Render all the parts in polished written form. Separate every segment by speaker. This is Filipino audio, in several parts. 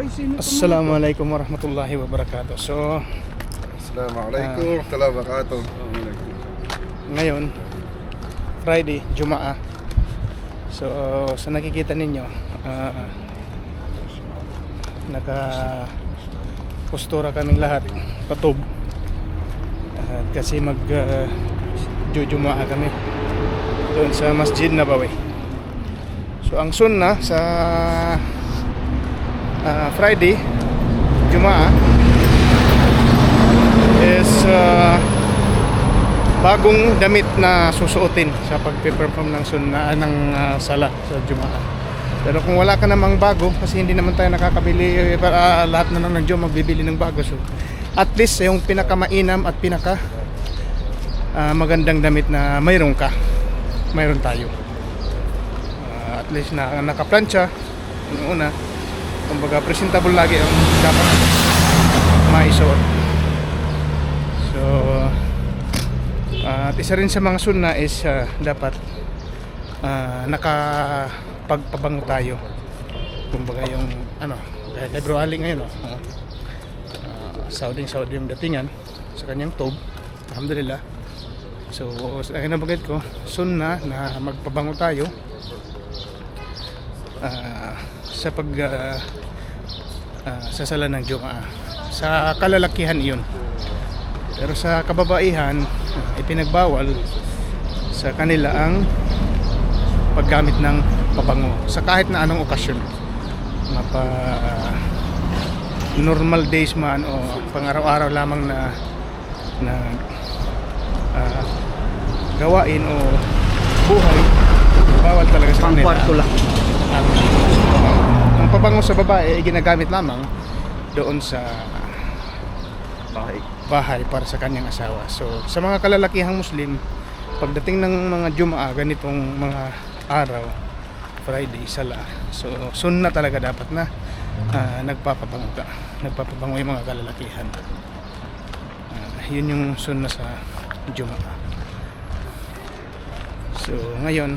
Speaker 1: Assalamualaikum warahmatullahi wabarakatuh. So,
Speaker 2: Assalamualaikum warahmatullahi wabarakatuh.
Speaker 1: ngayon, Friday, Jumaa. So, sa nakikita ninyo, naka-postura kaming lahat, patob. Kasi mag-jujumaa kami doon sa Masjid Nabawi. So, ang sunnah sa Friday, Jumaa is bagong damit na susuotin sa pagpe-perform ng sunnah ng sala sa Jumaa. Pero kung wala ka namang bago, kasi hindi naman tayo nakakabili para lahat na ng Juma magbibili ng bago. So, at least yung pinakamainam at pinaka magandang damit na mayroon tayo. At least na nakaplansya, una, kumbaga presentable lagi ang dapat maisuot. So, at isa rin sa mga sunna is dapat nakapagpabango tayo. Kumbaga yung kay Bro Ali ngayon, Saudi yung datingan sa kanyang tob, alhamdulillah. So, ay nabanggit ko, sunna na magpabango tayo sa sasala ng Jumaa. Sa kalalakihan iyon. Pero sa kababaihan, ipinagbawal sa kanila ang paggamit ng pabango sa kahit na anong okasyon. Normal days man o pang-araw-araw lamang na gawain o buhay, bawal talaga sa kanila.
Speaker 3: Pang-kwarto lang.
Speaker 1: Ang pabango sa babae ay ginagamit lamang doon sa bahay para sa kanyang asawa. So sa mga kalalakihang Muslim, pagdating ng mga Jumaa, ganitong mga araw, Friday, Sala, so sunna talaga dapat na nagpapabango yung mga kalalakihan. Yun yung sunna sa Jumaa. So ngayon,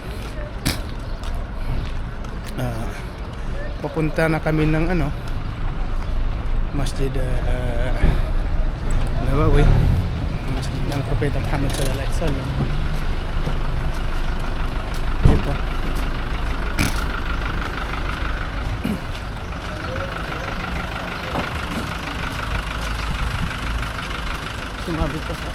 Speaker 1: papunta na kami ng Masjid Nabawi, Masjid ng Propeta Muhammad sallallahu alaihi wasallam. Ito. Sumabit pa sa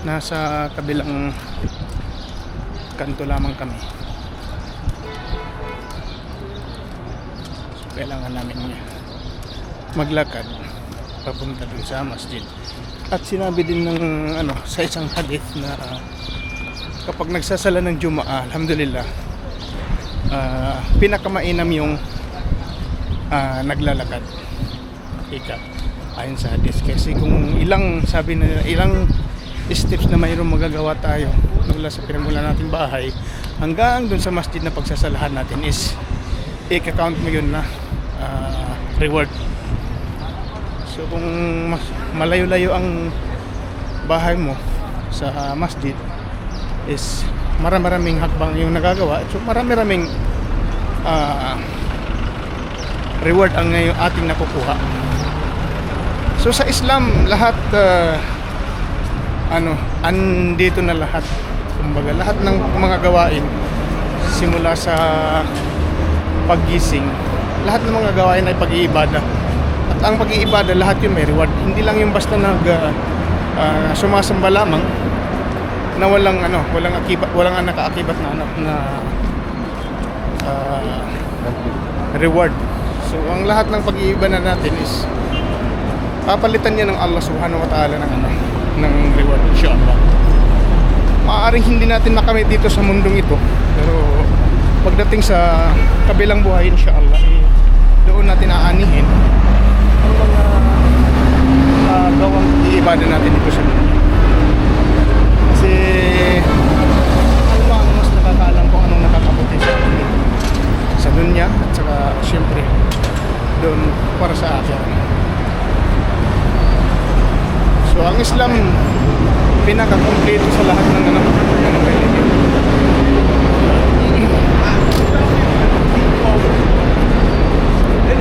Speaker 1: nasa kabilang kanto lamang kami. So, kailangan namin maglakad papunta dun sa masjid. At sinabi din ng sa isang hadith na kapag nagsasala ng Jumaa, alhamdulillah, pinakamainam yung naglalakad. Ayon sa hadith, kasi kung ilang steps na mayroong magagawa tayo mula sa pinagmula nating bahay hanggang dun sa masjid na pagsasalahan natin is i-count mo yun na reward. So kung mas malayo-layo ang bahay mo sa masjid is maraming hakbang yung nagagawa, so maraming reward ang ngayon ating nakukuha. So sa Islam lahat andito na lahat. Kumbaga lahat ng mga gawain simula sa paggising, lahat ng mga gawain ay pag-iibada. At ang pag-iibada lahat yun may reward. Hindi lang yung basta sumasamba lamang na walang akibat, walang nakaakibat na reward. So ang lahat ng pag-iibada natin is papalitan niya ng Allah Subhanahu wa Ta'ala ng reward, inshallah. Maaaring hindi natin makamit dito sa mundong ito, pero pagdating sa kabilang buhay, inshallah, doon natin aanihin ang mga gawang iibada natin dito sa mundo. Kasi ang mas nakakaalam kung anong nakakabuti sa dunya at saka syempre doon para sa akin. So ang Islam pinaka-kompleto sa lahat ng religion.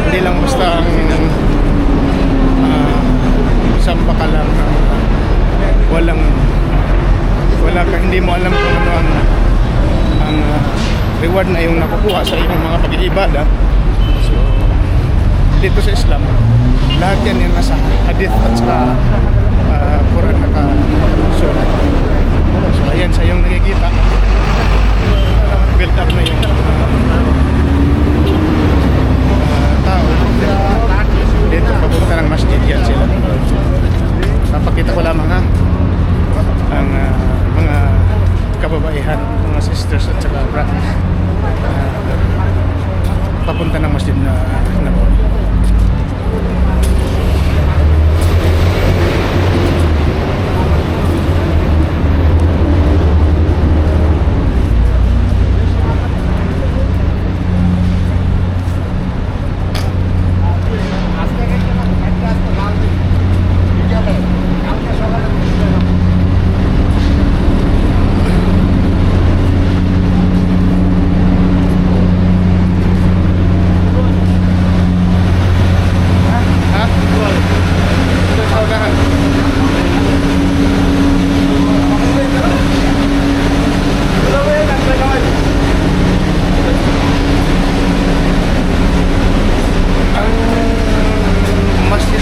Speaker 1: Hindi lang basta ang samba ka lang wala ka, hindi mo alam kung ano ang reward na yung nakukuha sa iyong mga pag-iibada. So dito sa Islam lahat yan yung nasa hadith at saka Quran nakasulat. So ayan sa iyong nakikita, build up na yung tao dito papunta ng masjid. Yan sila. Papakita ko lamang ang mga kababaihan, mga sisters at saka brothers papunta ng masjid na Nabawi.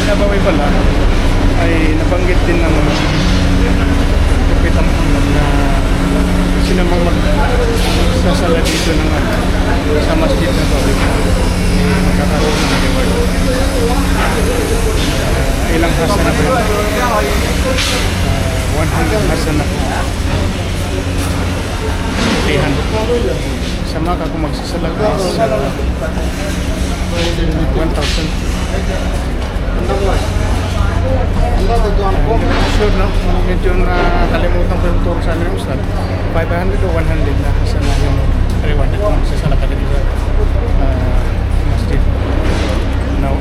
Speaker 1: Nabawi pala ay nabanggit din ng Propeta Muhammad na sino mang magsasala dito ng sa masjid Nabawi magkakaroon ng reward. Ilang hasan na ba? 100 hasan na 300 sa Maka kung magsasala is 1,000. Sure, no? Medyo nakalimutan ko yung turo sa amin ng Ustad. 500 o 100 na sa na yung reward at kung sasala ka dito sa masjid. Now,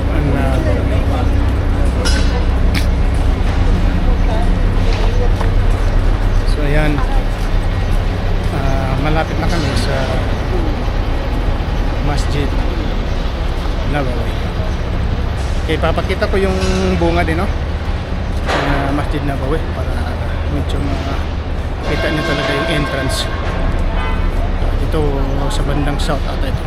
Speaker 1: so ayan, malapit na kami sa masjid Nabawi. Okay, papakita ko yung bunga din, no? Masjid Nabawi para medyo makita niyo talaga yung entrance. Dito sa bandang south ata ito.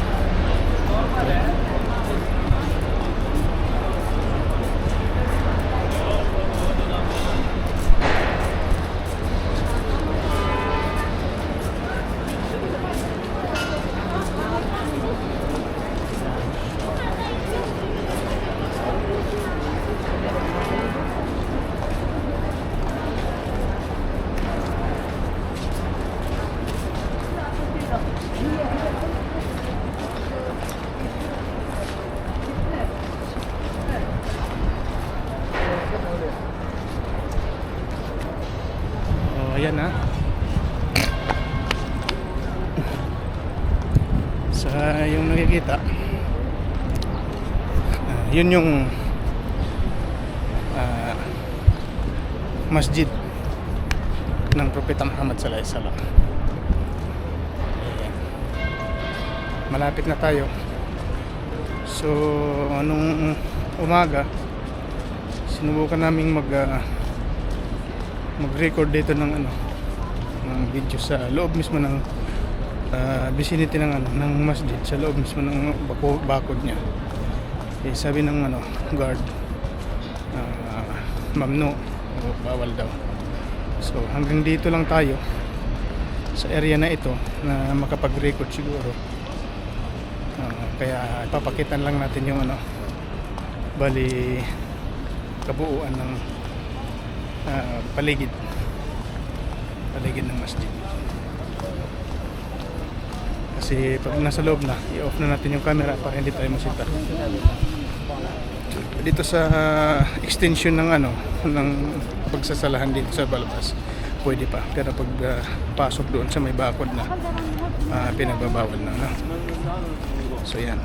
Speaker 1: Ayan sa yung nakikita yun yung masjid ng Propeta Muhammad sallallahu alaihi wasallam. Malapit na tayo. So anong umaga sinubukan naming mag-record dito ng ng video sa loob mismo ng vicinity ng masjid, sa loob mismo ng bakod niya. Eh, sabi ng guard mamno o bawal daw. So hanggang dito lang tayo sa area na ito na makapag-record siguro. Kaya ipapakitan lang natin yung bali kabuuan ng paligid ng masjid. Kasi pag nasa loob na, i-off na natin yung camera para hindi tayo masita. Dito sa extension ng ng pagsasalahan dito sa balbas, pwede pa. Pero pag pasok doon sa may bakod na, pinagbabawal na. So yan.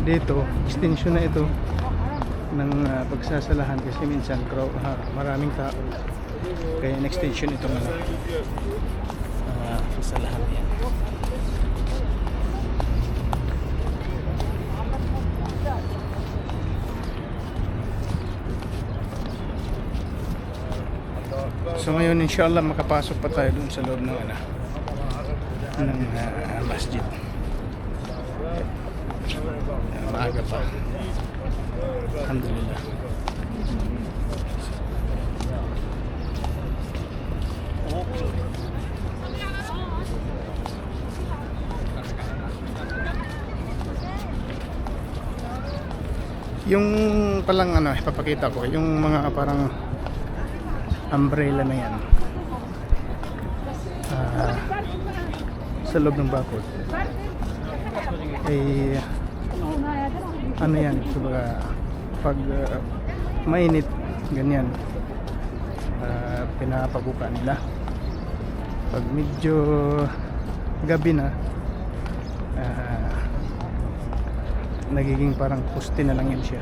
Speaker 1: dito, extension na ito ng pagsasalahan kasi minsan maraming tao. Kaya extension itong sasalahan yan. So ngayon inshallah makapasok pa tayo dun sa loob ng masjid. Maaga pa. Alhamdulillah. Yung palang ipapakita ko yung mga parang umbrella na yan sa loob ng bakod ay yan kumbaga pag mainit ganyan pinapabuka nila. Pag medyo gabi na nagiging parang poste na lang yan siya.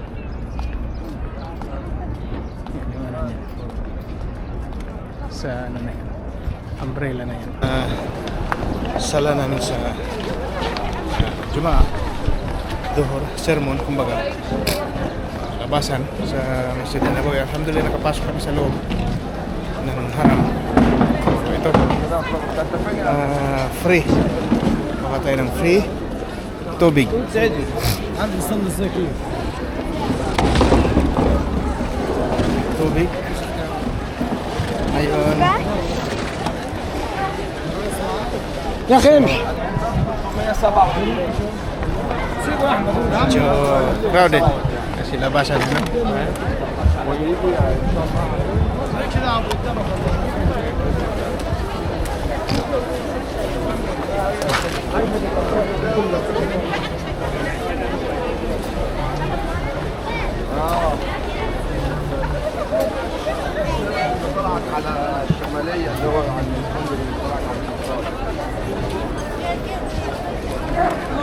Speaker 1: Yan yung niya sa na yan, umbrella na yan. Sala namin sa Jumaa, Duhur, sermon, kumbaga labasan sa Masjid Nabawi. Alhamdulillah nakapasok kami sa loob ng haram. So ito free, baka tayo ng free tubig. Tubig ayun.
Speaker 3: يا اخي امشي
Speaker 1: Medyo crowded kasi labasan
Speaker 2: طلعت على الشمالية اللي هو عن الحمد لله طلعت على الشمال.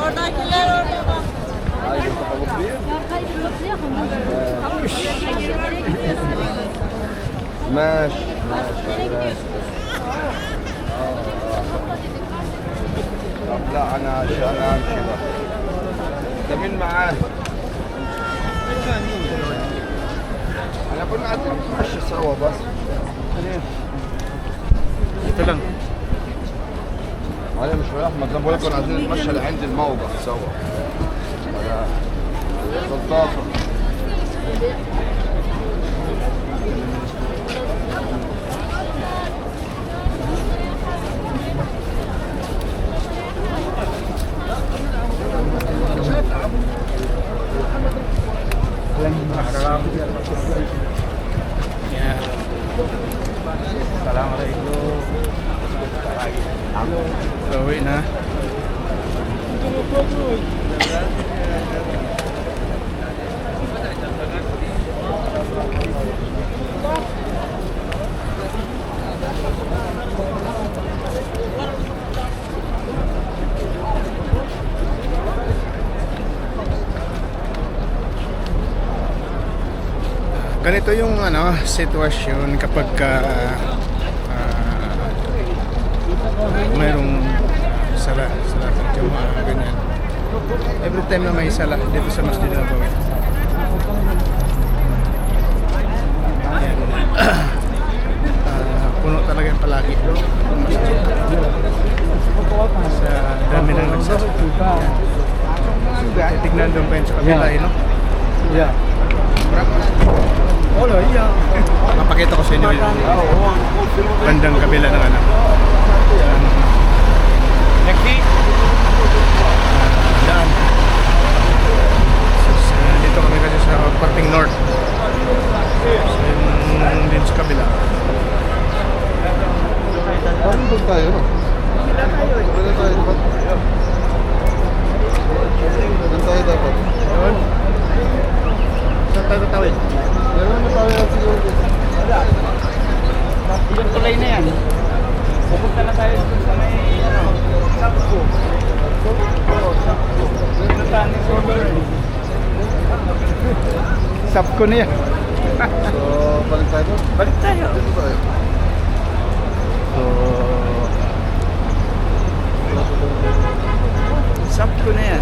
Speaker 4: Oradakiler orada bak.
Speaker 2: ماشي طب لا انا عشان امشي بقى ده مين معاه؟ انا كنا قاعدين نتمشى سوا بس
Speaker 1: ito lang.
Speaker 2: انا مش رايح ما بقول لك كنا عايزين نتمشى لعند الموقع سوا ولا صداقه
Speaker 1: Yeah. Assalamualaikum. So, uwi na. Ganito yung sitwasyon kapag mayroong sala ng Jumaa, ganyan. Every time na may sala dito sa Masjid Nabawi. Ayan. Puno talaga yung palagi. Sa dami ng nagsasala. Titignan doon pa yun sa kabila, no?
Speaker 3: يا
Speaker 1: Olo, iya. Mapakita ko sa inyo yung bandang kabila ng daan. So, dito kami kasi sa parting north. So, yung din sa kabila.
Speaker 2: Parang doon tayo, no? Doon tayo dapat. Doon tayo dapat.
Speaker 1: Yun. Saan tayo tatawid?
Speaker 2: Meron mo tayo na siguro dito.
Speaker 3: Yung tulay na yan. Pupunta na tayo sa may Sakpo. Sap ko na yan.
Speaker 2: So, balik tayo doon.
Speaker 3: Balik tayo.
Speaker 2: Dito tayo.
Speaker 3: Sap ko na yan.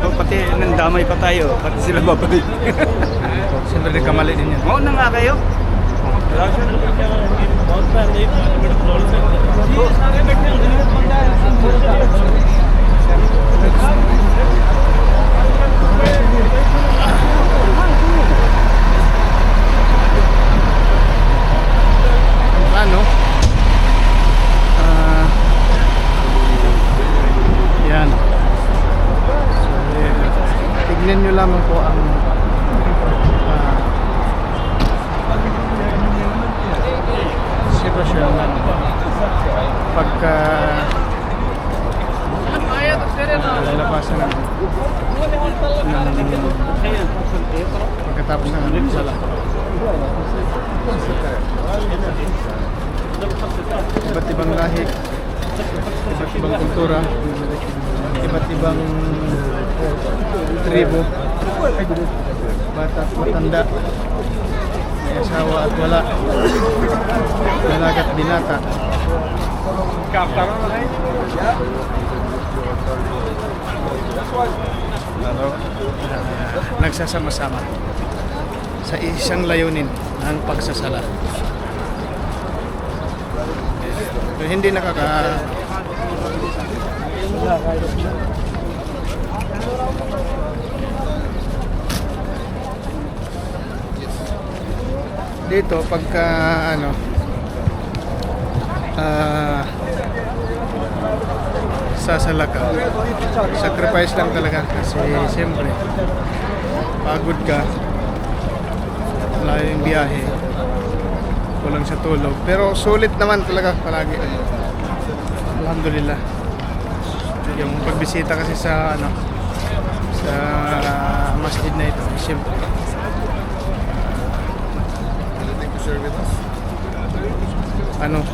Speaker 3: Oh, pati nandamay pa tayo. Pati sila babalik.
Speaker 1: Siyempre nagkamali din yan.
Speaker 3: Oo na nga kayo.
Speaker 1: Ano? Yan. So, tignan nyo lamang po ang sitwasyon ng pagka lalabasan ng pagkatapos ng sala. Iba't ibang lahi, iba't ibang kultura, iba't ibang tribo, bata at matanda, may asawa at wala, dalaga at binata. Nagsasama-sama sa isang layunin ng pagsasala. So, hindi dito pagka ano sasala ka, sacrifice lang talaga kasi siyempre pagod ka, malayo yung biyahe, kulang sa tulog, pero sulit naman talaga palagi. Alhamdulillah. Yung pagbisita kasi sa ano sa masjid na ito, siyempre
Speaker 2: Anything to share with us?
Speaker 1: ano,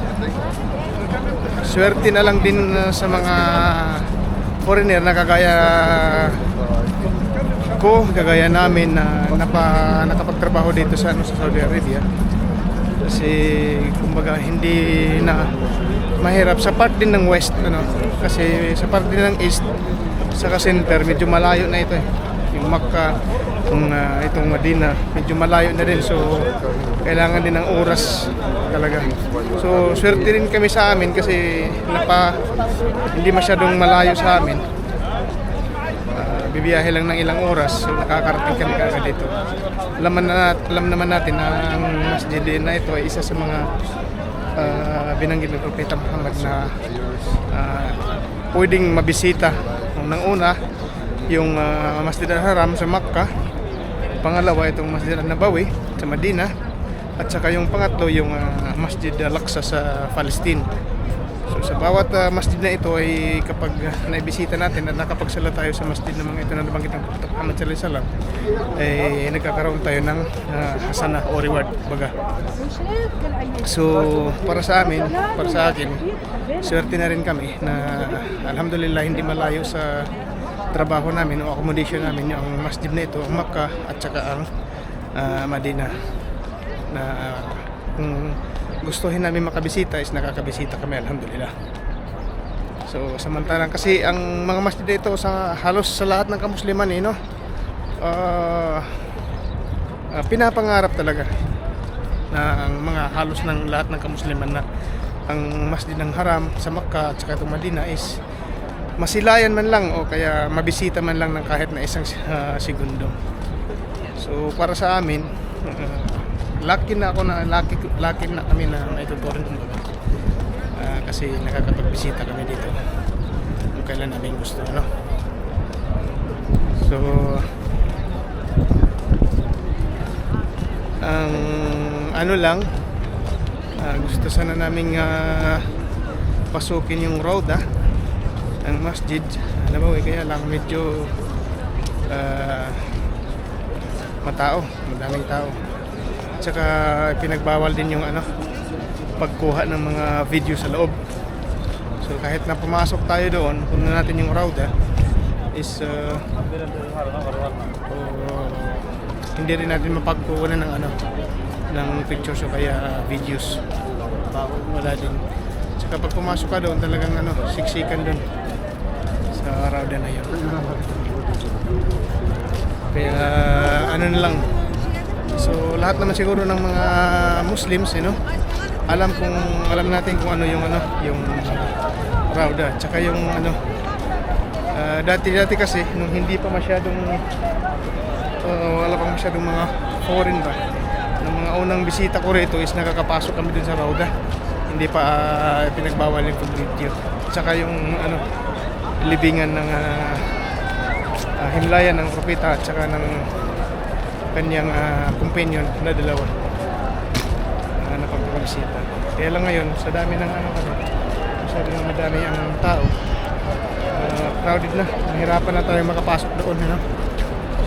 Speaker 1: swerte na lang din sa mga foreigner na kagaya ko, kagaya namin na nakapagtrabaho dito sa Saudi Arabia. Kasi kumbaga hindi na mahirap sa part din ng west, ano, kasi sa part din ng east saka center medyo malayo na ito eh. Yung Makkah, itong Medina medyo malayo na din, so kailangan din ng oras talaga. So swerte rin kami sa amin kasi hindi masyadong malayo sa amin. Bibiyahe lang ng ilang oras, so nakakarating kami kagad dito. Alam naman natin na ang masjid na ito ay isa sa mga binanggit ng Propeta Muhammad na pwedeng mabisita. Unang-una, yung Masjid al-Haram sa Makkah. Pangalawa, itong Masjid al-Nabawi sa Medina. At saka yung pangatlo, yung Masjid al-Aqsa sa Palestine. So sa bawat masjid na ito ay kapag naibisita natin at nakapagsala tayo sa masjid na mga ito na nabanggit ng Propeta Muhammad sallallahu alaihi wasallam, ay nagkakaroon tayo ng hasana o reward baga. So para sa amin, para sa akin, swerte na rin kami na alhamdulillah hindi malayo sa trabaho namin o accommodation namin yung masjid na ito, ang Makkah at saka ang Medina, na kung gustuhin namin makabisita is nakakabisita kami, alhamdulillah. So samantalang kasi ang mga masjid ito sa halos sa lahat ng kamusliman no, pinapangarap talaga na ang mga halos ng lahat ng kamusliman na ang Masjid ng Haram sa Makkah at saka itong Medina is masilayan man lang o kaya mabisita man lang ng kahit na isang segundo. So para sa amin, lucky na kami na maituturing kumbaga. Kasi nakakapagbisita kami dito kung kailan namin gusto, no? So ang ano lang, gusto sana naming pasukin yung Rauda ang masjid Nabawi, kaya lang medyo madaming tao. Tsaka pinagbawal din yung pagkuha ng mga video sa loob. So kahit na pumasok tayo doon, puno natin yung Rauda is hindi rin natin mapagkukunan ng ano ng pictures o kaya videos. Wala din. Tsaka pag pumasok ka doon talagang ano, siksikan doon sa Rauda na yun. Kaya ano na lang. So lahat naman siguro ng mga Muslims, alam natin kung ano yung Rauda. Tsaka yung ano, dati kasi nung hindi pa masyadong wala pang masyadong mga foreign ba. Nung mga unang bisita ko rito is nakakapasok kami dun sa Rauda. Hindi pa pinagbawal yung pag-video. Tsaka yung ano, libingan ng himlayan ng propeta at tsaka ng kanyang companion na dalawa na pagpapabisita. Kaya lang ngayon, sa dami ng ano kasi, masyado ng madami ang tao, crowded na. Nahirapan na tayo makapasok doon.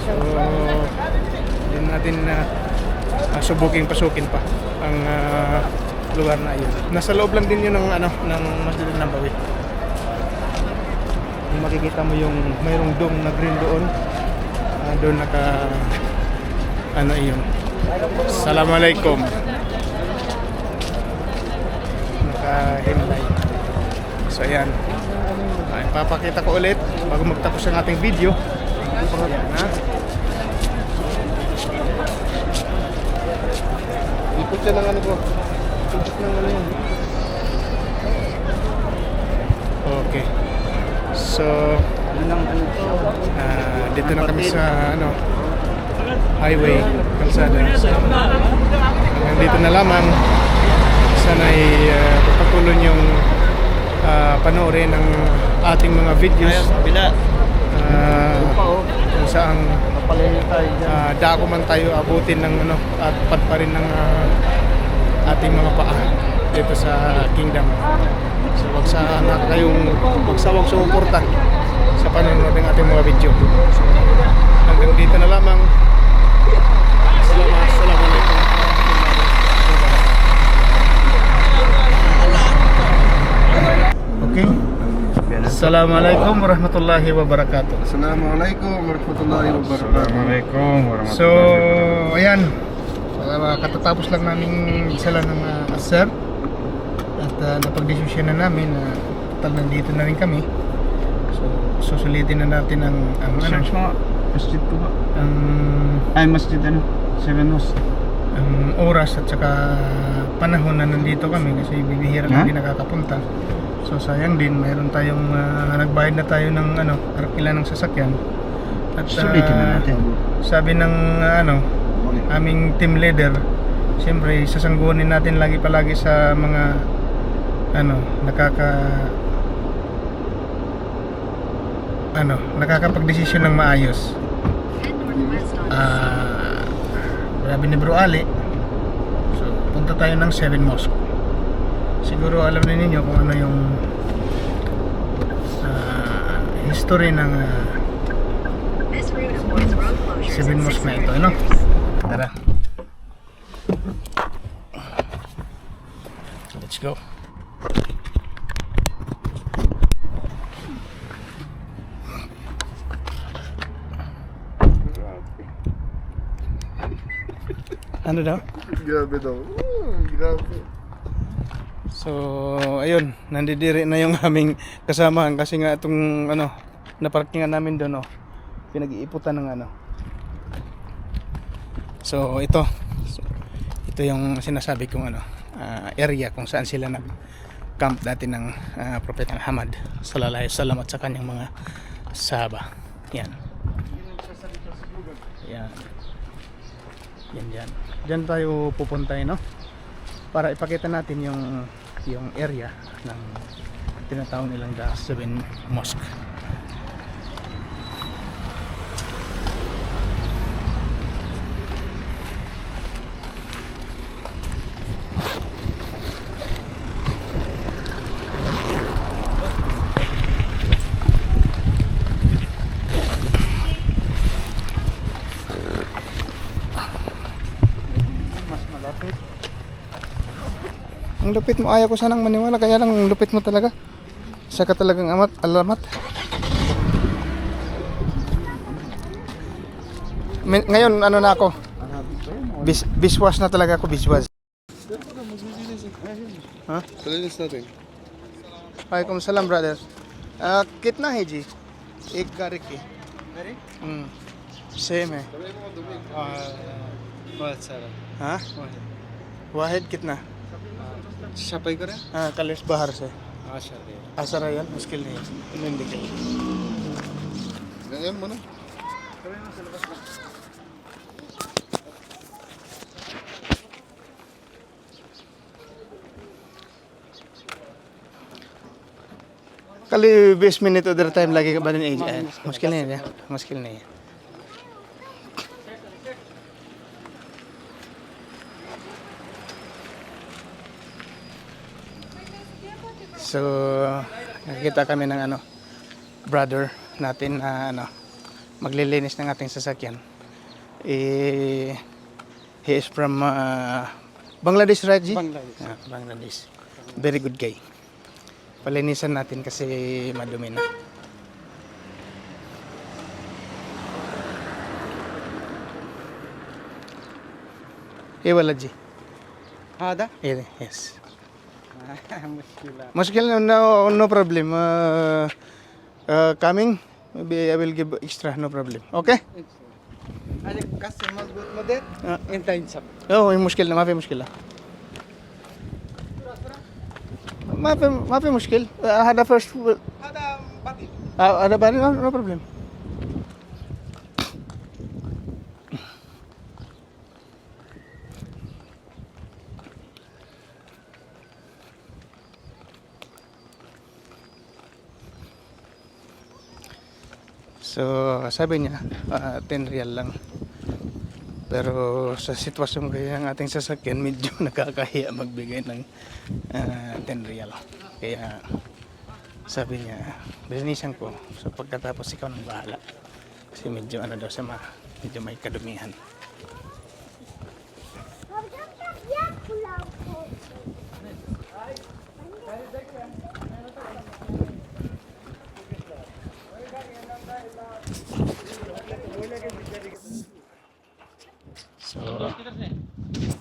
Speaker 1: So, hindi natin pasukin pa ang lugar na iyon. Nasa loob lang din yun ng Masjid Nabawi. Kung makikita mo yung mayroong dome na green doon, doon iyon. Assalamualaikum. Naka-himlay. So ayan. Papakita ko ulit bago magtapos ang ating video. Ayan, ha? Ikot siya ng ano ko. Ikot ng ano yun. Okay. So, dito na kami sa highway, kalsada. So, dito na lamang. Sana'y patuloy yung panoorin ng ating mga videos. Kung saan dako man tayo abutin ng at patparin ng ating mga paa dito sa Kingdom. So wag sumuporta sa panonood ng ating mga video. So, hanggang dito na lamang. Assalamualaikum. Okay. Assalamualaikum warahmatullahi wabarakatuh.
Speaker 2: Assalamualaikum warahmatullahi wabarakatuh.
Speaker 1: So, ayan. Katatapos lang namin sala ng Asar. At napagdesisyon na namin na nandito na rin kami. So, susulitin na natin ang
Speaker 3: Search mo, masjid ko ba? Masjid 7 Mosque.
Speaker 1: ang oras at saka panahon na nandito kami kasi bibihira lang din nakakapunta. So sayang din, mayroon tayong nagbayad na tayo ng arkila ng sasakyan. At
Speaker 3: Sulitin na natin.
Speaker 1: sabi ng aming team leader, siyempre sasanggunin natin palagi sa mga nakakapagdesisyon ng maayos. Sabi ni Bro Ali, so punta tayo ng 7 Mosque. Siguro alam na ninyo kung ano yung history ng 7 Mosque na ito, Tara. Let's go. Ano daw?
Speaker 2: Grabe daw. Grabe.
Speaker 1: So, ayun, nandidiri na yung aming kasamahan kasi nga itong naparkingan namin doon, pinag-iiputan ng So, ito yung sinasabi kong area kung saan sila nag-camp dati ng Propeta Muhammad sallallahu alaihi wasallam at sa kanyang mga sahaba. Yan. Yan. Yan. Diyan tayo pupunta, para ipakita natin yung area ng tinatawag nilang The 7 Mosque. Ang lupit mo, ayaw ko sanang maniwala, kaya lang ang lupit mo talaga. Isa ka talagang alamat. Ngayon, ano na ako? Biswas na talaga ako, biswas. हाँ वालेकुम सलाम ब्रदर कितना है जी एक गाड़ी की सेम है हाँ वाहिद कितना
Speaker 3: Siapay ko rin?
Speaker 1: हाँ कलेश बाहर से
Speaker 3: Siya rin.
Speaker 1: असर है मुश्किल नहीं है नहीं दिखेगा
Speaker 2: Ganyan mo na.
Speaker 1: कल 20 मिनट उधर टाइम लगेगा बाद नहीं जाए मुश्किल नहीं है मुश्किल नहीं है So nakikita kami ng brother natin na maglilinis ng ating sasakyan. He is from Bangladesh, right? Ji?
Speaker 3: Bangladesh.
Speaker 1: Bangladesh. Very good guy. Palinisan natin kasi madumi na. ये वाला जी
Speaker 3: Hada?
Speaker 1: yes
Speaker 3: Muskila.
Speaker 1: मुश्किल no problem coming maybe I will give extra no problem okay
Speaker 3: Ada kasih mazbut model? Intayin sab.
Speaker 1: oh मुश्किल ما في مشكلة ما في مشكل هذا first
Speaker 3: Ada batil.
Speaker 1: هذا باري no problem So, sabi niya, 10 real lang. Pero sa sitwasyon kaya ng ating sasakyan, medyo nakakahiya magbigay ng 10 real. Kaya sabi niya, bilinisan ko. So pagkatapos ikaw nang bahala. Kasi medyo daw medyo may kadumihan.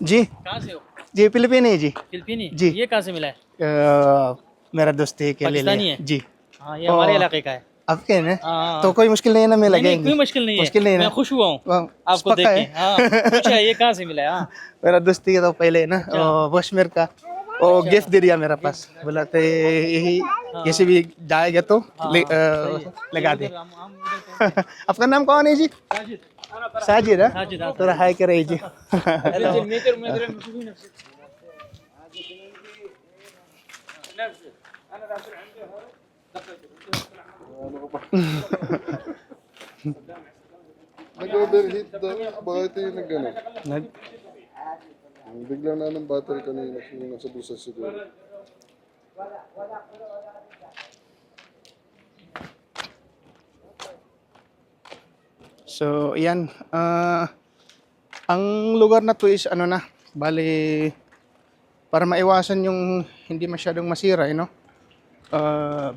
Speaker 1: जी
Speaker 5: कहाँ से हो?
Speaker 1: जी फिलिपीनी है जी
Speaker 5: फिलिपीनी?
Speaker 1: जी।
Speaker 5: ये कहाँ से मिला है?
Speaker 1: मेरा दोस्त है के ले
Speaker 5: पाकिस्तानी
Speaker 1: लिया
Speaker 5: है?
Speaker 1: जी
Speaker 5: हाँ, ये हमारे इलाके का है।
Speaker 1: आपके है ना
Speaker 5: हाँ,
Speaker 1: तो कोई मुश्किल नहीं है ना मैं
Speaker 5: नहीं, नहीं,
Speaker 1: लगेंगे
Speaker 5: कोई मुश्किल नहीं है।
Speaker 1: मुश्किल नहीं है
Speaker 5: मैं
Speaker 1: ना
Speaker 5: खुश हुआ हूँ आपको
Speaker 1: पक्का
Speaker 5: देख के।
Speaker 1: है?
Speaker 5: हाँ, पूछा ये कहाँ से मिला है? हाँ,
Speaker 1: मेरा दोस्ती का तो पहले है ना बशमेर का वो गिफ्ट दे दिया मेरा पास बोला तो यही किसी भी जाएगा तो लगा दे आपका नाम कौन है जी साजिद है
Speaker 5: साजिद, हाँ।
Speaker 1: थोड़ा हाय करे जी
Speaker 2: Nag-overheat daw. Bakit yung nag-ano?
Speaker 1: Nag-
Speaker 2: Bigla na ng battery kanina kung nasa bulsa siguro.
Speaker 1: So, yan. Ang lugar na to is bali, para maiwasan yung hindi masyadong masira,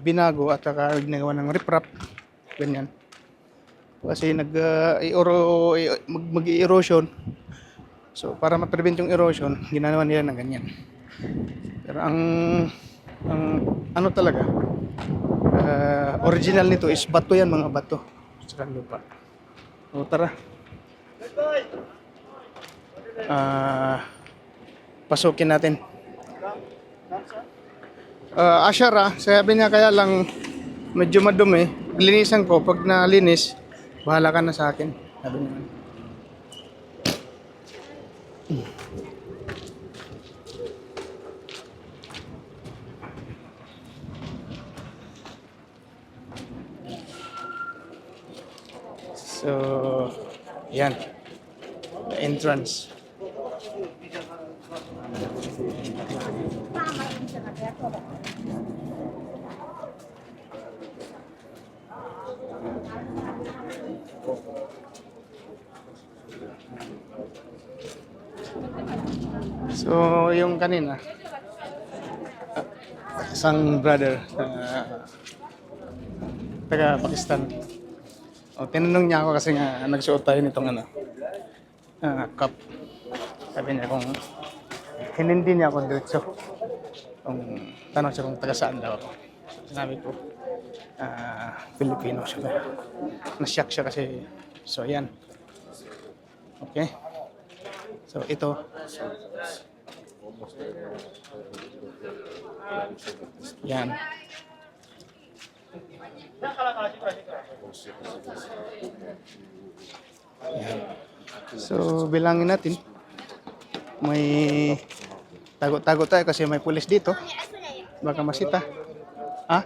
Speaker 1: binago at saka ginagawa ng riprap. Ganyan. Kasi mag-erosion. So, para ma-prevent yung erosion, ginagawa nila ng ganyan. Pero ang talaga, original nito is bato yan, mga bato. Sa lupa. O tara. Pasukin natin. Ashara, sabi niya kaya lang medyo madumi. Linisan ko, pag nalinis, bahala ka na sa akin. Sabi niya. So, yan. The entrance. So, yung kanina, isang brother, taga Pakistan. O, tinanong niya ako kasi nga nagsuot tayo nitong cup. Sabi niya kung hinindi niya ako diretso. Kung tanong siya kung taga saan daw ako. Sinabi ko, Filipino siya. Na-shock siya kasi, so yan. Okay. So ito. Yan. Yan. So bilangin natin. May tago-tago tayo kasi may pulis dito. Baka masita. Ha?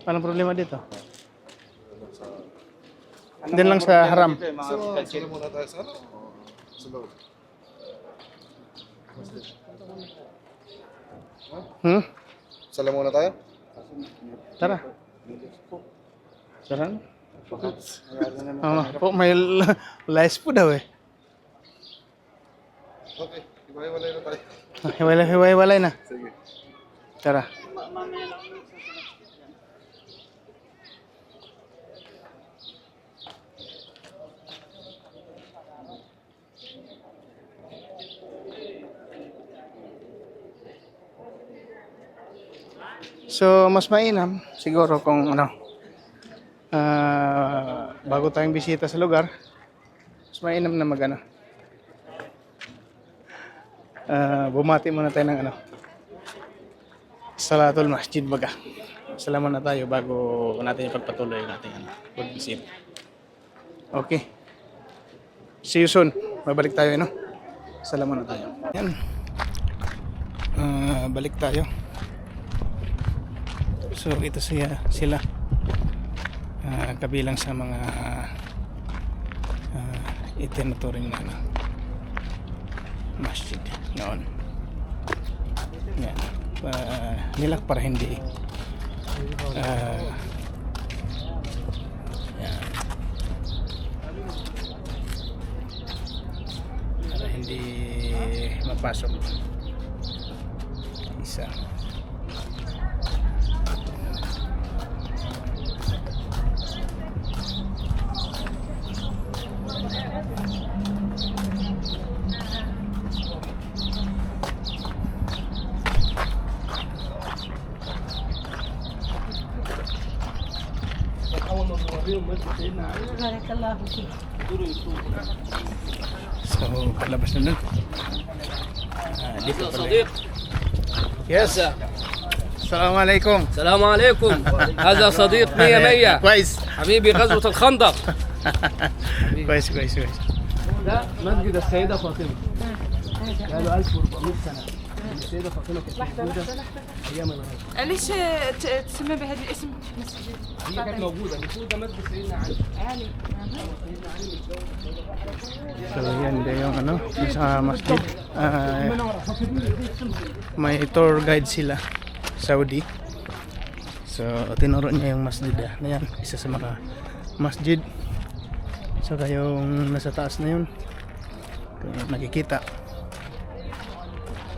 Speaker 1: Anong problema dito? Doon lang sa haram.
Speaker 2: Sila muna tayo sa sa loob. Sala muna tayo?
Speaker 1: Tara. Tara. Po, may lies po daw eh.
Speaker 2: Okay, iba-iwalay na tayo.
Speaker 1: Hiwalay na.
Speaker 2: Sige.
Speaker 1: Tara. So, mas mainam siguro kung ano, bago tayong bisita sa lugar, mas mainam na magano. Bumati muna tayo ng ano, Salatul Masjid baga. Salamat na tayo bago natin ipagpatuloy yung ating ano, pag-visit. Okay. See you soon. Babalik tayo, no? Salamat na tayo. Yan. Balik tayo. So ito sila kabilang sa mga itinuturing na masjid noon. Yan. Nilak para hindi yan. Para hindi mapasok isa.
Speaker 4: بارك الله فيك.
Speaker 1: So, palabas na nun. Dito pala.
Speaker 6: صديق
Speaker 1: Yes. Assalamualaikum.
Speaker 6: السلام عليكم هذا صديق مية مية
Speaker 1: كويس.
Speaker 6: حبيبي غزوة الخندق
Speaker 1: كويس كويس كويس.
Speaker 6: ده مسجد السيدة فاطمة قالوا 1400 سنة السيدة فاطمة كانت موجودة أيام الرسول
Speaker 4: ليش تسمى بهذا الاسم مسجد؟
Speaker 6: هي كانت موجودة المفروض ده مسجد سيدنا علي
Speaker 1: So, yan din yung ano, sa masjid. May tour guide sila, Saudi. So, tinuro niya yung masjid. Na yan, isa sa mga masjid. So, yung nasa taas na yun, kung nakikita.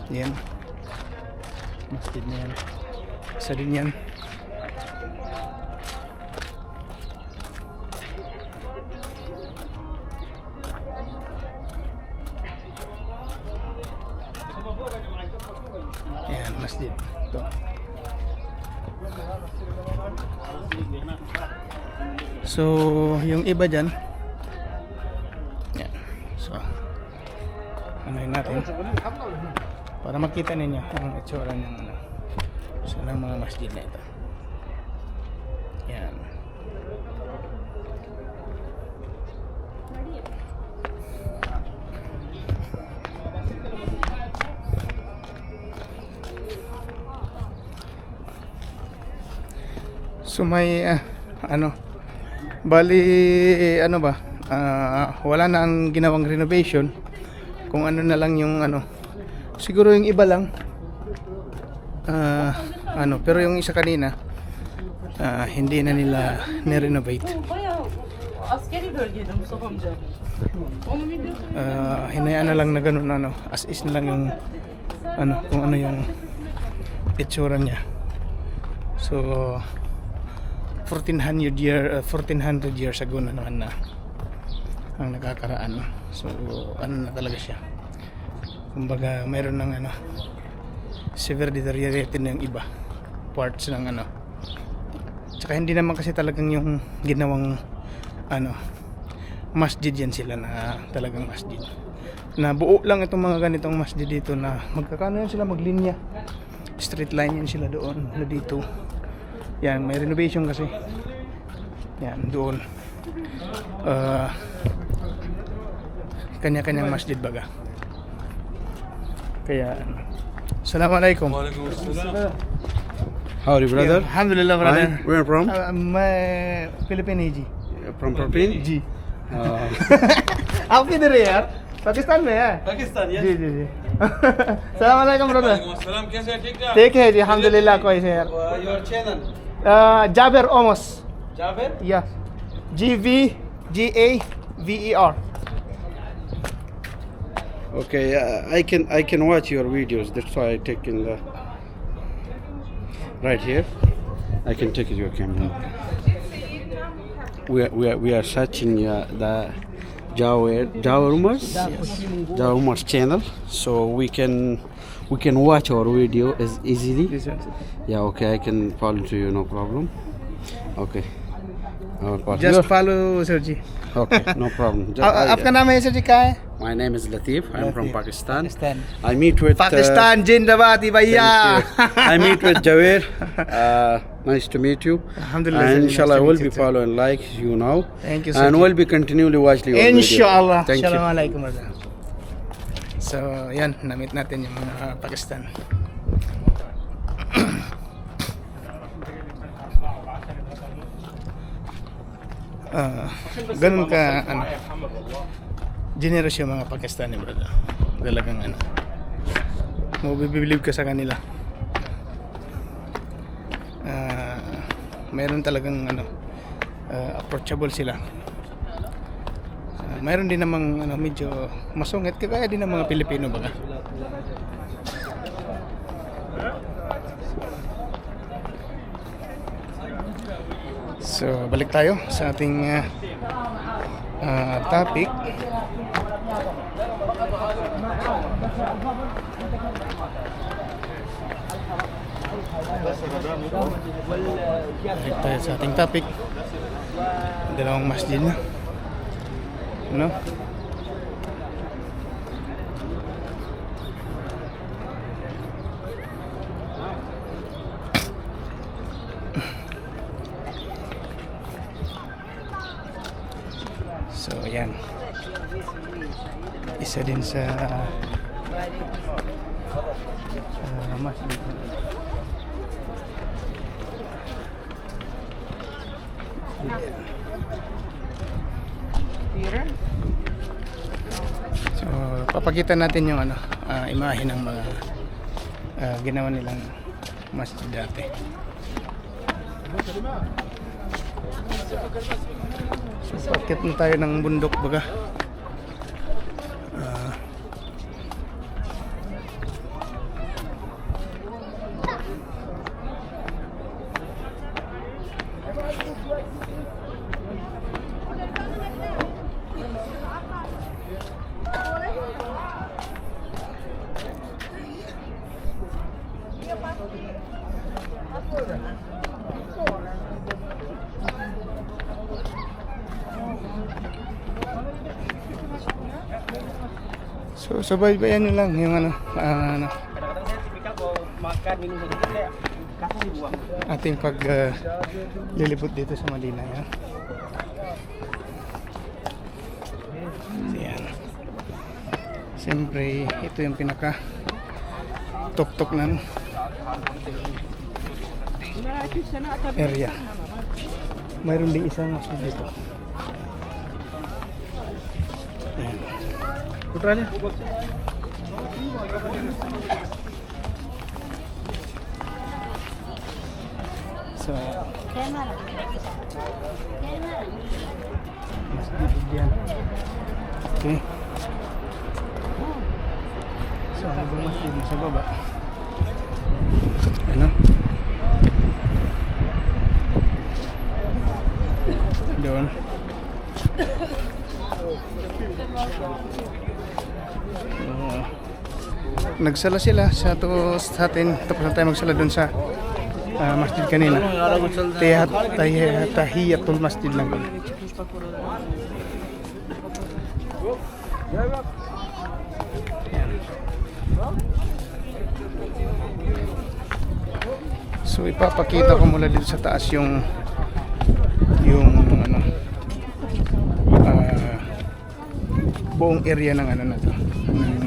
Speaker 1: Yan. Masjid na yan. Isa din yan. Ayan, masjid. Ito. So, yung iba dyan. Ayan. So, ano yun natin? Para makita ninyo ang itsura ng ano. So, ng mga masjid na ito. Ayan. So may ano, bali ano ba, wala na ang ginawang renovation, kung ano na lang yung ano, siguro yung iba lang ano, pero yung isa kanina hindi na nila ni-renovate.
Speaker 4: Askeri bölgede Mustafa amca. Onu biliyorsun.
Speaker 1: Hinayaan na lang na ganun ano, as is na lang yung ano, kung ano yung itsura niya. So 1400 years ago na naman na ang nakakaraan. So ano na talaga siya, kumbaga mayroon ng ano, severe deteriorated na yung iba parts ng ano. Tsaka hindi naman kasi talagang yung ginawang ano masjid yan sila na talagang masjid na buo lang itong mga ganitong masjid dito na magkakano yan sila, maglinya, straight line yan sila doon na dito. Yan, may renovation kasi yan doon, kanya-kanyang masjid baga. Kaya Assalamualaikum.
Speaker 3: How are you, brother?
Speaker 1: Alhamdulillah, brother.
Speaker 3: Fine. Where from?
Speaker 1: मैं फिलिपीन जी।
Speaker 3: From Philippines?
Speaker 1: जी।
Speaker 3: Uh,
Speaker 1: आप किधर है यार? पाकिस्तान में है?
Speaker 6: पाकिस्तान
Speaker 1: जी जी जी। सलाम अलैकुम ब्रदर।
Speaker 6: सलाम, कैसे हैं? ठीक ठाक?
Speaker 1: ठीक है जी, अल्हम्दुलिल्लाह, कोई से यार।
Speaker 6: योर चैनल
Speaker 1: जाबिर ओमस।
Speaker 6: जावेद
Speaker 1: या GVGAVER।
Speaker 3: okay, I can watch your videos. That's why I take in the right here. I can take your camera. We are searching the Jawar Umar's channel, so we can watch our video as easily. Yeah, okay, I can follow to you, no problem. Okay, I will follow.
Speaker 1: Just follow sir ji.
Speaker 3: Okay, no problem.
Speaker 1: आपका नाम है सर जी, क्या है?
Speaker 3: My name is Latif. I'm from
Speaker 1: Latif.
Speaker 3: Pakistan.
Speaker 1: Pakistan.
Speaker 3: I meet with
Speaker 1: Pakistan जिंदाबाद भैया।
Speaker 3: I meet with Jawer. Nice to meet you.
Speaker 1: Alhamdulillah,
Speaker 3: And
Speaker 1: nice
Speaker 3: inshallah,
Speaker 1: to
Speaker 3: I will
Speaker 1: meet
Speaker 3: be
Speaker 1: you too.
Speaker 3: following like you now.
Speaker 1: Thank you, sir.
Speaker 3: And we'll be continually watching your video.
Speaker 1: Inshallah.
Speaker 3: Thank you.
Speaker 1: Assalamualaikum brother. So, yan, na-meet natin yung mga Pakistan. Ganun ka ano, generous yung mga Pakistani brother. Talagang ano, mabibilib ka sa kanila. Mayroon talagang ano, approachable sila. Mayroon din namang ano, medyo masungit kagaya din ng mga Pilipino baga. So balik tayo sa ating topic. Balik tayo sa ating topic. Dalawang masjid na, ano? So ayan, isa din sa masjid. So papakita natin yung ano, imahe ng mga ginawa nilang masjid dati. So pakit na tayo ng bundok baga. So sabay-bayan nyo lang yung ano, ating pag lilibot dito sa Madina yan. So, yan. Siyempre ito yung pinaka tok-tok ng area. Mayroon din isang masjid dito. Yan. Putranya. So, masjid yan. Okay. So, ano ba masjid sa baba? Ano? doon. Nagsala sila sa atin, tapos na tayo magsala doon sa masjid kanina. Tahiyatul masjid lang. Yan. So ipapakita ko mula dito sa taas yung ano, buong area ng ano na to, ng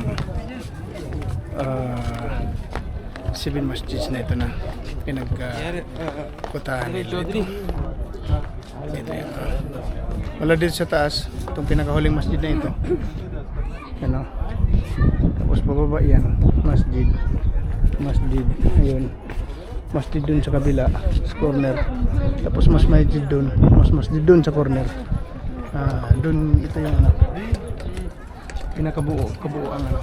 Speaker 1: civil masjids na ito na pinagkutahan nila ito. Ito yun. Wala dito sa taas, itong pinakahuling masjid na ito. Ano? Tapos bababa yan, masjid. Ayun. Masjid dun sa kabila, sa corner. Tapos masjid dun sa corner. Dun ito yung ano, kabuo ang ano,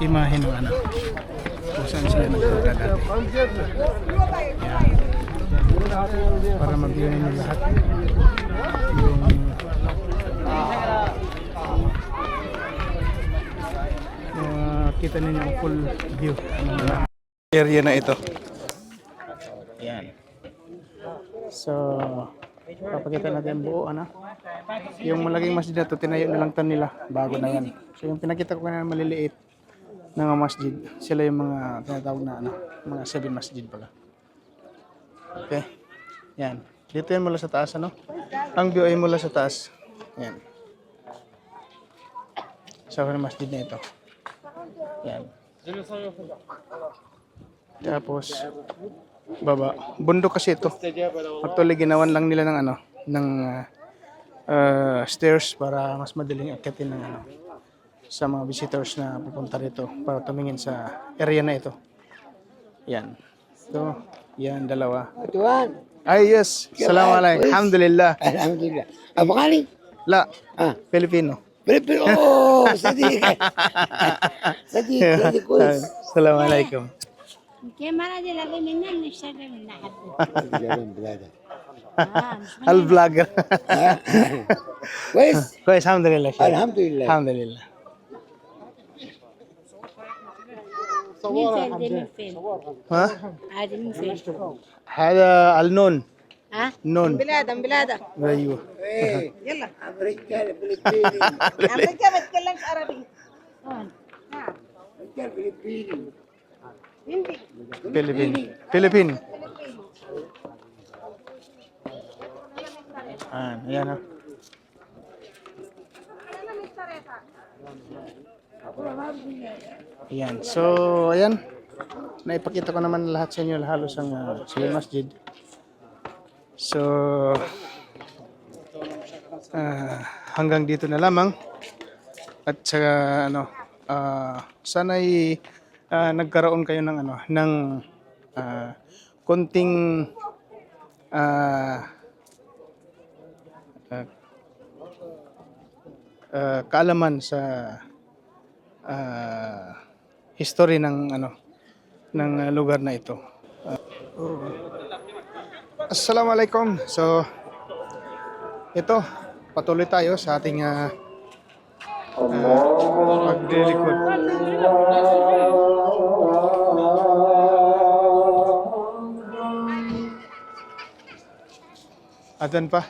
Speaker 1: imahe ng ano, kung saan sila nagpunta dati. Yan. Para mag-view ninyo lahat yung kita ninyo ang full view ng area na ito. Yan. So papakita natin buo ano. Yung malaking masjid na ito, tinayo na lang nila, bago na yan. So yung pinakita ko kanina maliliit na mga masjid, sila yung mga tinatawag na ano, mga 7 masjid pala. Okay. Yan. Dito yan mula sa taas ano. Ang view ay mula sa taas. Yan. Sa masjid na ito. Yan. Tapos baba. Bundok kasi ito. Actually ginawan lang nila ng ano, ng stairs para mas madaling akyatin ng ano, sa mga visitors na pupunta rito para tumingin sa area na ito. Yan. So, yan dalawa.
Speaker 7: Tuan.
Speaker 1: Ay, yes. Assalamualaikum. Alhamdulillah.
Speaker 7: Alhamdulillah. Apa kali?
Speaker 1: La.
Speaker 7: Ah.
Speaker 1: Filipino.
Speaker 7: Filipino. Oh, sedih. sedih kuis.
Speaker 1: Assalamualaikum.
Speaker 8: الكاميرا دي لغي منها نشتغل من حد
Speaker 1: الفلوجر.
Speaker 7: كويس.
Speaker 1: كويس الحمد لله.
Speaker 7: الحمد لله.
Speaker 1: الحمد لله.
Speaker 8: من فين
Speaker 1: ها؟
Speaker 8: عادي من فين
Speaker 1: هذا النون.
Speaker 8: ها
Speaker 1: نون.
Speaker 8: بلادة
Speaker 1: ايوه.
Speaker 8: يلا
Speaker 7: امريكا الفلبيني.
Speaker 8: امريكا ما تتكلمش عربي
Speaker 7: امريكا الفلبيني.
Speaker 1: Philippine. Ayan ha. Ayan. So, ayan. Naipakita ko naman lahat sa inyo halos ang civil masjid. So, hanggang dito na lamang. At saka ano, sana'y nagkaroon kayo ng ano, ng konting kaalaman sa history ng ano, ng lugar na ito. Assalamualaikum. So ito, patuloy tayo sa ating paglilikod. Adhan pa.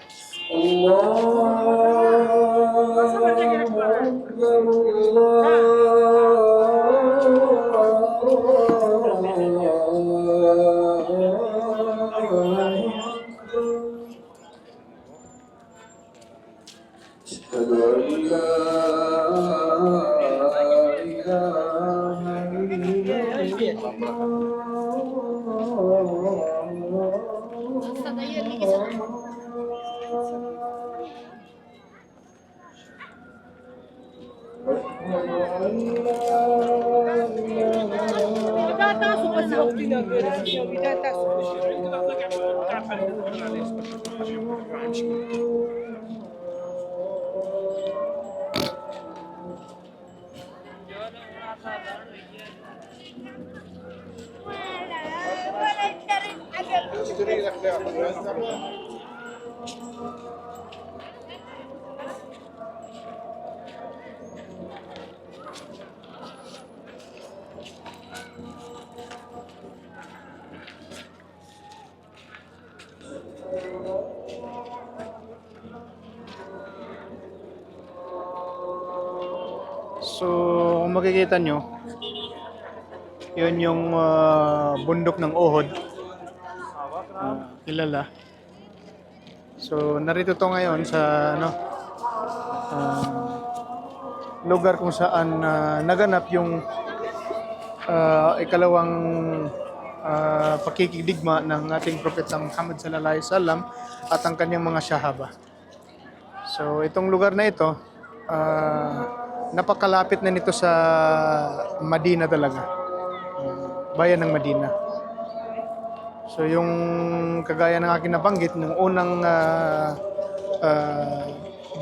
Speaker 1: So, kung makikita nyo, yun yung bundok ng Uhud. Kilala. So, narito to ngayon sa lugar kung saan naganap yung ikalawang pakikidigma ng ating Propeta Muhammad sallallahu alaihi wasallam at ang kanyang mga sahaba. So, itong lugar na ito, napakalapit na nito sa Madina talaga. Bayan ng Madina. So yung kagaya ng aking nabanggit, nung unang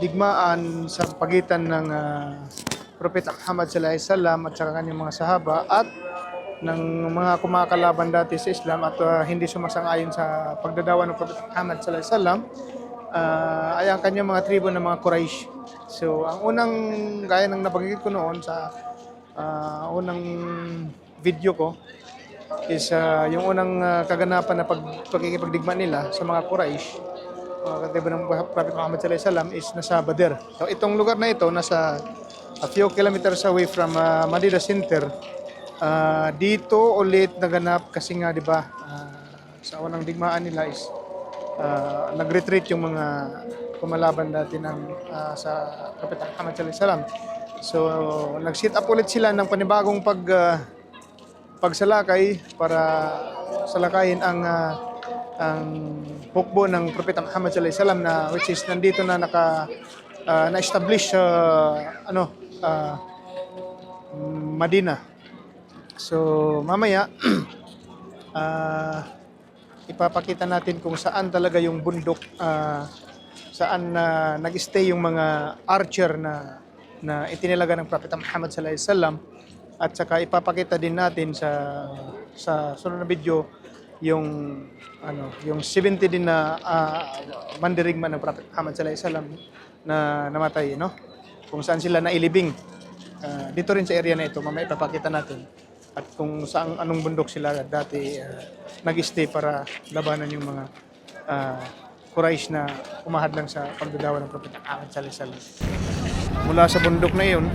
Speaker 1: digmaan sa pagitan ng Propeta Muhammad sallallahu alaihi wasallam at saka kanyang mga sahaba at ng mga kumakalaban dati sa Islam at hindi sumasang-ayon sa pagdadawa ng Propeta Muhammad sallallahu alaihi wasallam, ay ang kanyang mga tribo ng mga Quraysh. So ang unang gaya ng nabanggit ko noon sa unang video ko is yung unang kaganapan na pagkikipagdigma nila sa mga Quraysh, mga katiba ng Prophet Muhammad sallallahu alaihi wasallam, is nasa Badr. So itong lugar na ito nasa a few kilometers away from Madina Center. Dito ulit naganap kasi nga 'di ba, sa unang digmaan nila is nag-retreat yung mga kumalaban dati sa Prophet Muhammad sallallahu alaihi wasallam. So nag-sit up ulit sila ng panibagong pagsalakay para salakayin ang hukbo ng Propeta Muhammad sallallahu alaihi wasallam, na which is nandito na na-establish Madina. So mamaya ipapakita natin kung saan talaga yung bundok, saan nag-stay yung mga archer na itinilaga ng Propeta Muhammad sallallahu alaihi wasallam. At saka ipapakita din natin sa sunod na video yung 70 din na mandirigma ng Prophet Muhammad sallallahu alaihi wasallam na namatay, kung saan sila nailibing. Dito rin sa area na ito, mamaya ipapakita natin at kung saan, anong bundok sila dati nag-stay para labanan yung mga Quraysh na umahadlang sa pagdadawa ng Prophet Muhammad sallallahu alaihi wasallam. Mula sa bundok na iyon,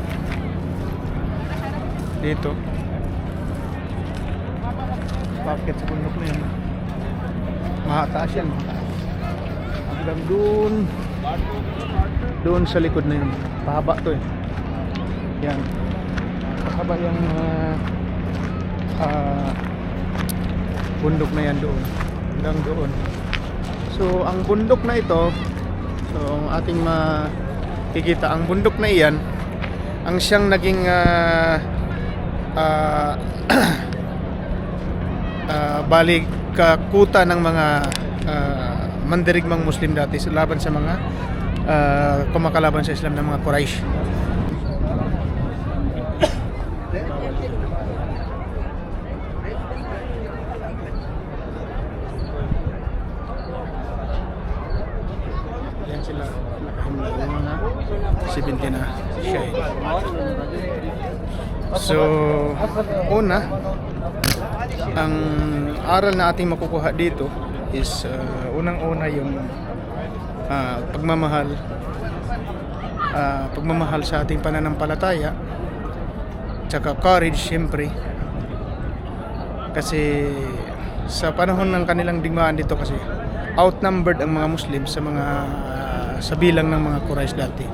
Speaker 1: dito bakit sa bundok na yun, mahataas yan, hanggang doon sa likod na yun, pahaba to yan, pahaba yung bundok na yan doon, hanggang doon. So ang bundok na ito, so ang ating makikita, ang bundok na iyan ang siyang naging balik kakuta ng mga mandirigmang Muslim dati laban sa mga kumakalaban sa Islam ng mga Quraysh. Yan sila, mga 70 na shahid. So, una, ang aral na ating makukuha dito is unang-una yung pagmamahal sa ating pananampalataya, tsaka courage siyempre, kasi sa panahon ng kanilang digmaan dito kasi outnumbered ang mga Muslim sa bilang ng mga Quraysh dati.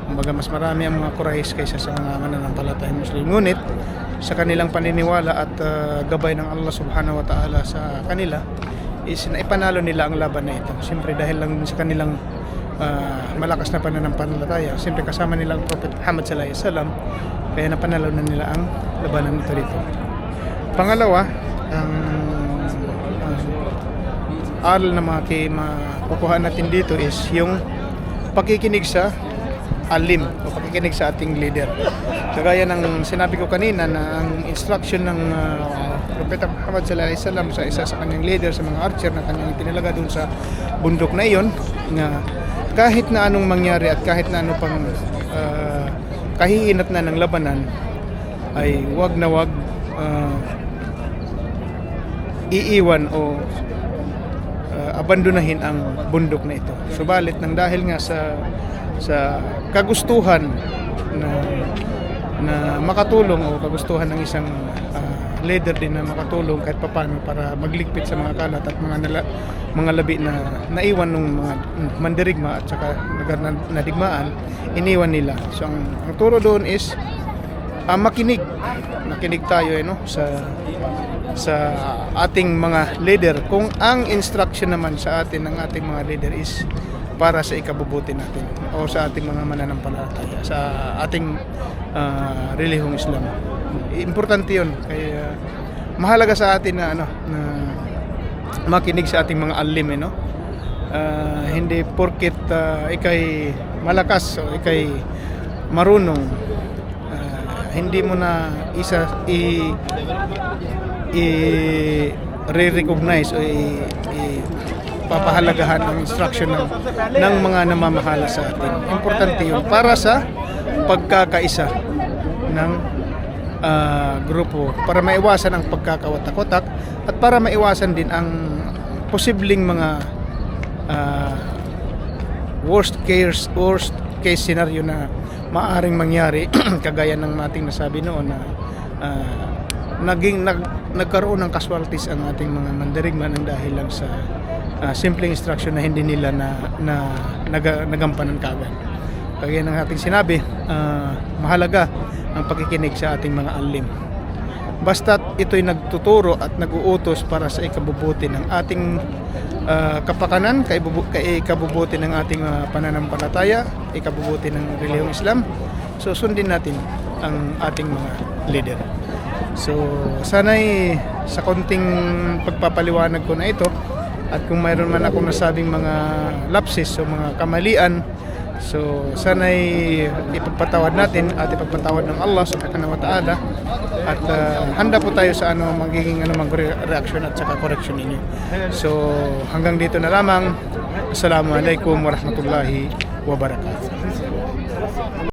Speaker 1: Kumbaga mas marami ang mga Quraysh kaysa sa mga mananampalatayang Muslim. Ngunit sa kanilang paniniwala at gabay ng Allah subhanahu wa ta'ala sa kanila is naipanalo nila ang laban na ito. Siyempre dahil lang sa kanilang malakas na pananampalataya, siyempre kasama nila ang Prophet Muhammad sallallahu alaihi wasallam, kaya napanalo na nila ang labanan ito dito. Pangalawa, ang aral na makukuha natin dito is yung pakikinig sa alim o pakikinig sa ating leader. Kagaya ng sinabi ko kanina na ang instruction ng Propeta Muhammad sallallahu alaihi wasallam sa isa sa kanyang leader, sa mga archer na kanyang tinalaga doon sa bundok na iyon, na kahit na anong mangyari at kahit na ano pang kahihinat na ng labanan, ay wag na wag iiwan o abandonahin ang bundok na ito. Subalit nang dahil nga sa kagustuhan na makatulong o kagustuhan ng isang leader din na makatulong kahit papaano para magligpit sa mga kalat at mga labi na naiwan ng mga mandirigma at saka nadigmaan, iniwan nila. So ang turo doon is makinig tayo sa ating mga leader, kung ang instruction naman sa atin ng ating mga leader is para sa ikabubuti natin o sa ating mga mananampalataya, sa ating relihiyong Islam. Importante 'yon. Kaya mahalaga sa atin na makinig sa ating mga alim, hindi porket ikay malakas o ikay marunong, hindi mo na i-recognize o papahalagahan ang instruction ng mga namamahala sa atin. Importante yun para sa pagkakaisa ng grupo, para maiwasan ang pagkakawatak-watak at para maiwasan din ang posibleng mga worst case scenario na maaaring mangyari kagaya ng ating nasabi noon na nagkaroon ng casualties ang ating mga mandirigma ng dahil lang sa simpleng instruction na hindi nila nagampanan kaagad. Kagaya ng ating sinabi, mahalaga ang pagkikinig sa ating mga alim. Basta't ito'y nagtuturo at nag-uutos para sa ikabubuti ng ating kapakanan, ikabubuti ng ating pananampalataya, ikabubuti ng relihiyong Islam. So sundin natin ang ating mga leader. So sana'y sa konting pagpapaliwanag ko na ito, at kung mayroon man akong nasabing mga lapses o mga kamalian, so sana'y ipagpatawad natin at ipagpatawad ng Allah subhanahu wa ta'ala, at handa po tayo sa magiging anumang reaction at saka correction ninyo. So hanggang dito na lamang. Assalamualaikum warahmatullahi wabarakatuh.